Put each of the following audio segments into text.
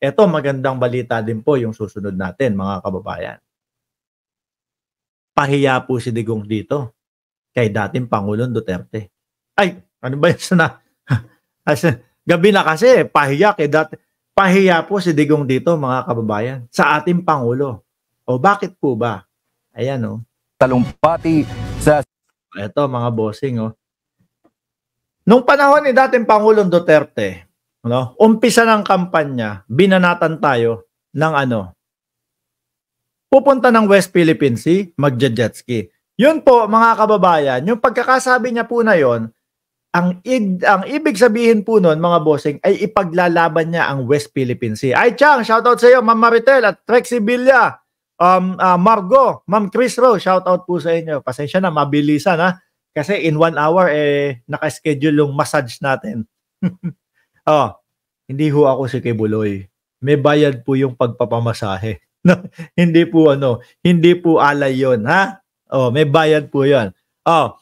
Ito, magandang balita din po yung susunod natin, mga kababayan. Pahiya po si Digong dito kay dating Pangulong Duterte. Ay, ano ba yun? Gabi na kasi, pahiya po si Digong dito, mga kababayan, sa ating Pangulo. O bakit po ba? Ayan, oh. Talumpati sa... Ito, mga bossing, oh. Nung panahon ni dating Pangulong Duterte, no, umpisa ng kampanya, binanatan tayo ng pupunta ng West Philippine Sea, magja-jet ski. Yun po, mga kababayan, yung pagkakasabi niya po na yon, ang ibig sabihin po nun, mga bossing, ay ipaglalaban niya ang West Philippine Sea. Ay, Chang, shoutout sa iyo, Ma'am Maritel at Trexie Villa, Margo, Ma'am Chris Rose, shoutout po sa inyo. Pasensya na, mabilisan ha. Kasi in 1 hour, nakaschedule yung massage natin. Oh, hindi ho ako si Kibuloy. May bayad po yung pagpapamasahe. Hindi po alay yon, ha? Oh, may bayad po 'yon. Oh.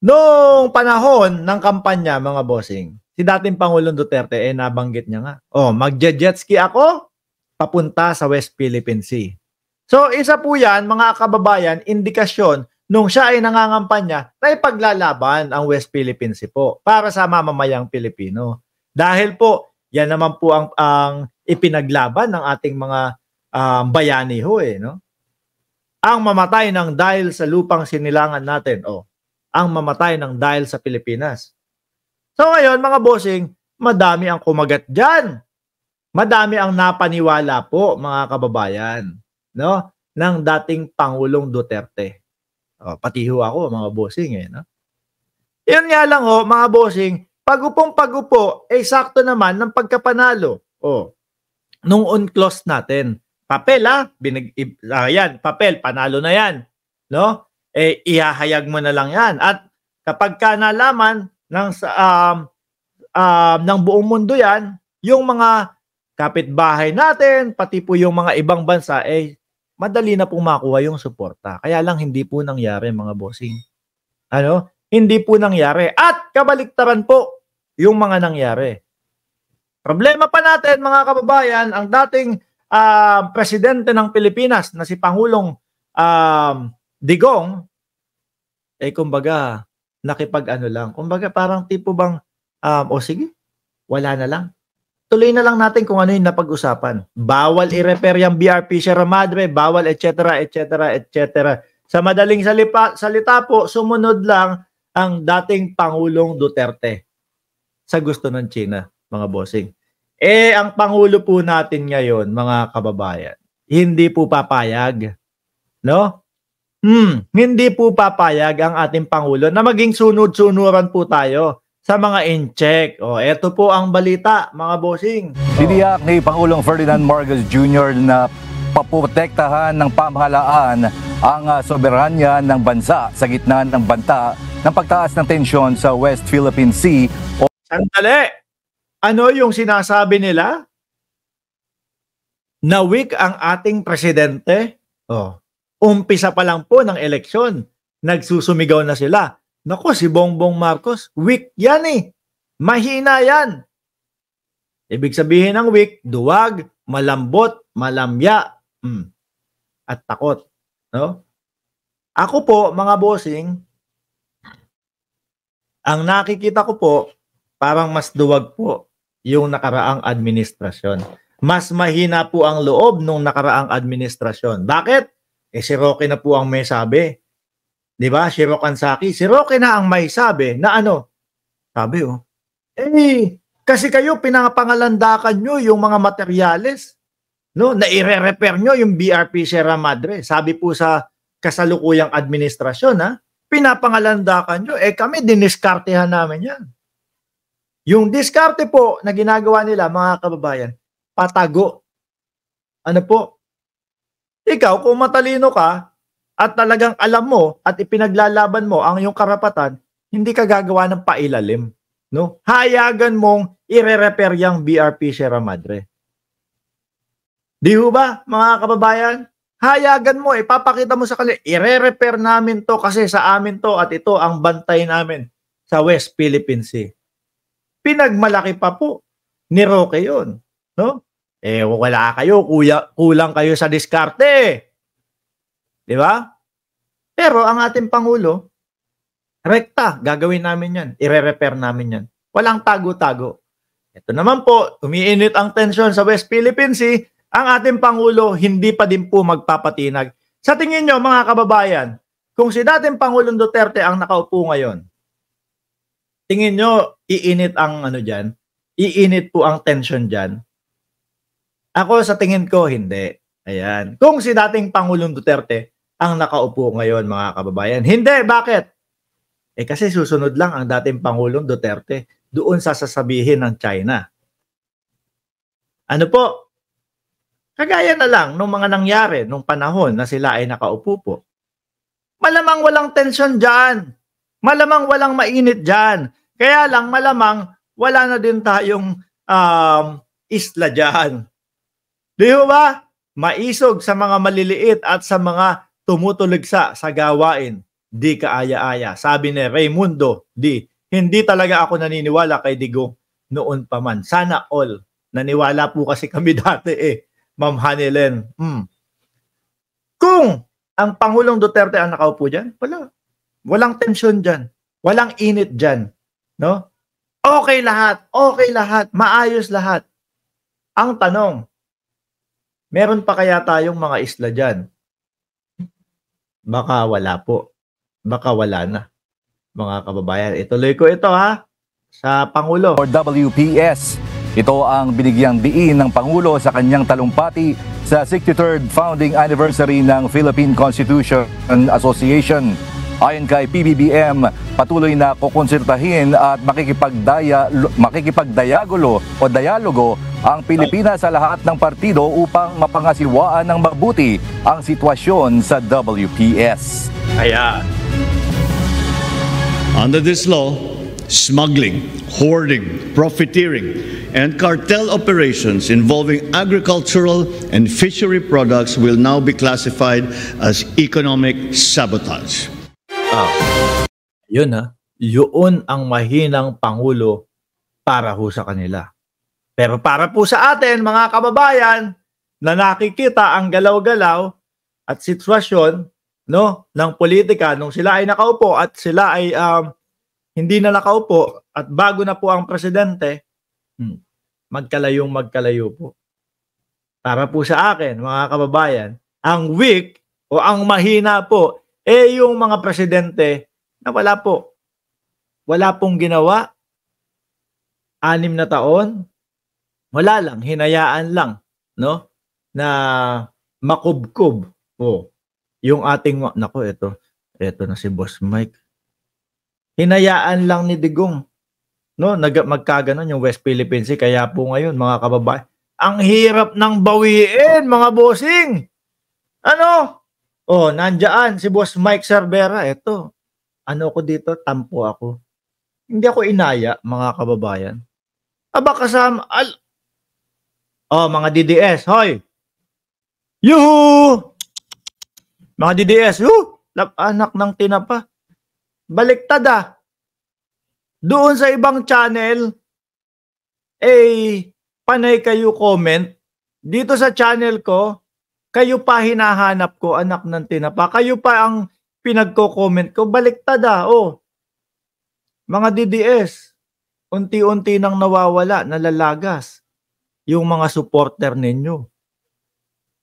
Noong panahon ng kampanya, mga bossing, si dating Pangulong Duterte nabanggit niya nga. Oh, magje-jet ski ako papunta sa West Philippine Sea. So, isa po 'yan, mga kababayan, indikasyon nung siya ay nangangampanya na ipaglalaban ang West Philippine Sea po para sa mamamayang Pilipino. Dahil po, yan naman po ang ipinaglaban ng ating mga bayani ho no? Ang mamatay ng dahil sa lupang sinilangan natin, ang mamatay ng dahil sa Pilipinas. So ngayon, mga bossing, madami ang kumagat dyan. Madami ang napaniwala po, mga kababayan, no? Ng dating Pangulong Duterte. Pati ho ako, mga bossing, no? Yun nga lang mga bossing, pag-upong-pag-upo, sakto naman ng pagkapanalo. Nung on-close natin, papel yan, papel, panalo na yan. No? Ihahayag mo na lang yan. At kapag ka nalaman ng buong mundo yan, yung mga kapitbahay natin, pati po yung mga ibang bansa, madali na pong makuha yung suporta. Kaya lang hindi po nangyari, mga bossing. Hindi po nangyari. At kabaliktaran po yung mga nangyari. Problema pa natin, mga kababayan, ang dating presidente ng Pilipinas na si Pangulong Digong, kumbaga, lang. Kumbaga, parang tipo bang, sige, wala na lang. Tuloy na lang natin kung ano yung napag-usapan. Bawal i-repair yung BRP Sierra Madre, bawal, etc., etc., etc. Sa madaling salita po, sumunod lang ang dating Pangulong Duterte sa gusto ng China, mga bossing. Ang Pangulo po natin ngayon, mga kababayan, hindi po papayag. No? Hindi po papayag ang ating Pangulo na maging sunod-sunuran po tayo sa mga in-check. Eto po ang balita, mga bossing. Tiniyak ni Pangulong Ferdinand Marcos Jr. na paprotektahan ng pamahalaan ang soberanya ng bansa sa gitna ng banta ng pagtaas ng tensyon sa West Philippine Sea. Sandali! Ano yung sinasabi nila? Na weak ang ating presidente? Umpisa pa lang po ng eleksyon. Nagsusumigaw na sila. Naku, si Bongbong Marcos, weak yan Mahina yan. Ibig sabihin ng weak, duwag, malambot, malamya, at takot. No? Ako po, mga bossing, ang nakikita ko po, parang mas duwag po yung nakaraang administrasyon. Mas mahina po ang loob nung nakaraang administrasyon. Bakit? Si Roque na po ang may sabi. Di ba? Si Rocansaki. Si Roque na ang may sabi na sabi kasi kayo pinapangalandakan nyo yung mga materyales. No? Na i-repair nyo yung BRP Sierra Madre. Sabi po sa kasalukuyang administrasyon, pinapangalandakan nyo. Kami, diniskartehan namin yan. Yung diskarte po na ginagawa nila, mga kababayan, patago. Ano po? Ikaw, kung matalino ka at talagang alam mo at ipinaglalaban mo ang iyong karapatan, hindi ka gagawa ng pailalim. No? Hayagan mong i-repair yung BRP Sierra Madre. Di ho ba, mga kababayan? Hayagan mo, ipapakita mo sa kanila, i-repair namin to kasi sa amin to at ito ang bantay namin sa West Philippine Sea. Pinagmalaki pa po ni Roque yun. No? Wala kayo, kulang kayo sa diskarte. Di ba? Pero ang ating Pangulo, rekta, gagawin namin yan. Ire-repair namin yan. Walang tago-tago. Ito naman po, umiinit ang tensyon sa West Philippine Sea. Ang ating Pangulo, hindi pa din po magpapatinag. Sa tingin nyo, mga kababayan, kung si dating Pangulong Duterte ang nakaupo ngayon, tingin nyo, iinit ang ano dyan? Iinit po ang tensyon dyan? Ako, sa tingin ko, hindi. Ayan. Kung si dating Pangulong Duterte ang nakaupo ngayon, mga kababayan. Hindi. Bakit? Kasi susunod lang ang dating Pangulong Duterte doon sa sasabihin ng China. Ano po? Kagaya na lang nung mga nangyari nung panahon na sila ay nakaupo po. Malamang walang tensyon dyan. Malamang walang mainit dyan. Kaya lang malamang wala na din tayong isla dyan. Di ba? Maisog sa mga maliliit at sa mga tumutuligsa sa gawain. Di kaaya-aya. Sabi ni Raymundo, hindi talaga ako naniniwala kay Digong noon pa man. Sana all. Naniwala po kasi kami dati Ma'am Hanilen. Kung ang Pangulong Duterte ang nakaupo dyan, wala. Walang tensyon dyan. Walang init dyan. No? Okay lahat. Okay lahat. Maayos lahat. Ang tanong, meron pa kaya tayong mga isla dyan? Baka wala po. Baka wala na. Mga kababayan, ituloy ko ito sa Pangulo. For WPS, ito ang binigyang diin ng Pangulo sa kanyang talumpati sa 63rd founding anniversary ng Philippine Constitution Association. Ayon kay PBBM, patuloy na kukonsultahin at makikipagdialogo ang Pilipinas sa lahat ng partido upang mapangasiwaan ng mabuti ang sitwasyon sa WPS. Ayan. Under this law, smuggling, hoarding, profiteering, and cartel operations involving agricultural and fishery products will now be classified as economic sabotage. Yun yun ang mahinang Pangulo para ho sa kanila. Pero para po sa atin, mga kababayan, na nakikita ang galaw-galaw at sitwasyon ng politika nung sila ay nakaupo at sila ay hindi na nakaupo at bago na po ang presidente, magkalayo po. Para po sa akin, mga kababayan, ang weak o ang mahina po yung mga presidente na wala pong ginawa, 6 na taon, wala lang, hinayaan lang, na makubkob yung ating, ito na si Boss Mike. Hinayaan lang ni Digong, magkaganon yung West Philippine Sea, kaya po ngayon, mga kababayan, ang hirap ng bawiin, mga bossing. Nandiyan si Boss Mike Cervera, ko dito, tampo ako. Hindi ako inaya, mga kababayan. Kasama, mga DDS, hoy! Yuhu! Mga DDS, anak ng tinapa. Baliktad Doon sa ibang channel, panay kayo comment. Dito sa channel ko, kayo pa hinahanap ko, anak ng tinapa. Kayo pa ang pinagko-comment ko. Baliktad Mga DDS, unti-unti nang nawawala, nalalagas yung mga supporter ninyo.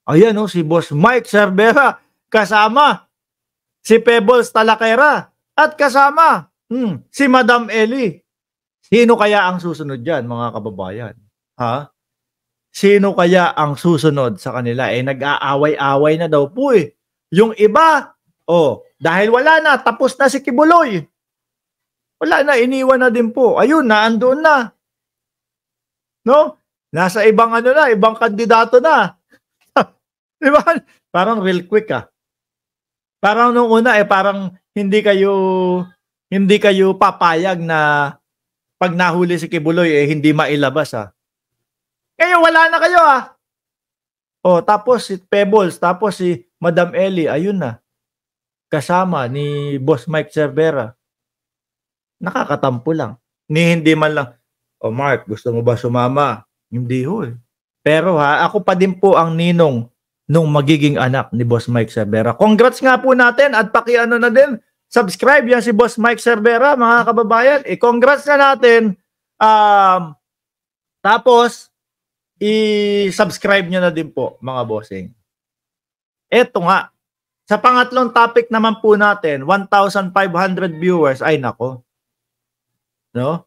Ayan si Boss Mike Cervera, kasama si Pebbles Talakera, at kasama si Madam Ellie. Sino kaya ang susunod dyan, mga kababayan? Sino kaya ang susunod sa kanila? Nag-aaway-away na daw po Yung iba, dahil wala na, tapos na si Kibuloy. Wala na, iniwan na din po. Ayun, naandoon na. Nasa ibang ibang kandidato na. Diba? Parang real quick Parang nung una parang hindi kayo papayag na pag nahuli si Kibuloy hindi mailabas Ngayon wala na kayo tapos si Pebbles, tapos si Madam Ellie, ayun na. Kasama ni Boss Mike Cervera. Nakakatampo lang. Hindi man lang, Mark, gusto mo ba sumama? Hindi Pero ako pa din po ang ninong nung magiging anak ni Boss Mike Cervera. Congrats nga po natin at paki-ano na din, subscribe yan si Boss Mike Cervera, mga kababayan. Congrats na natin. Tapos, i-subscribe nyo na din po, mga bossing. Eto nga, sa pangatlong topic naman po natin, 1,500 viewers, ay nako. No?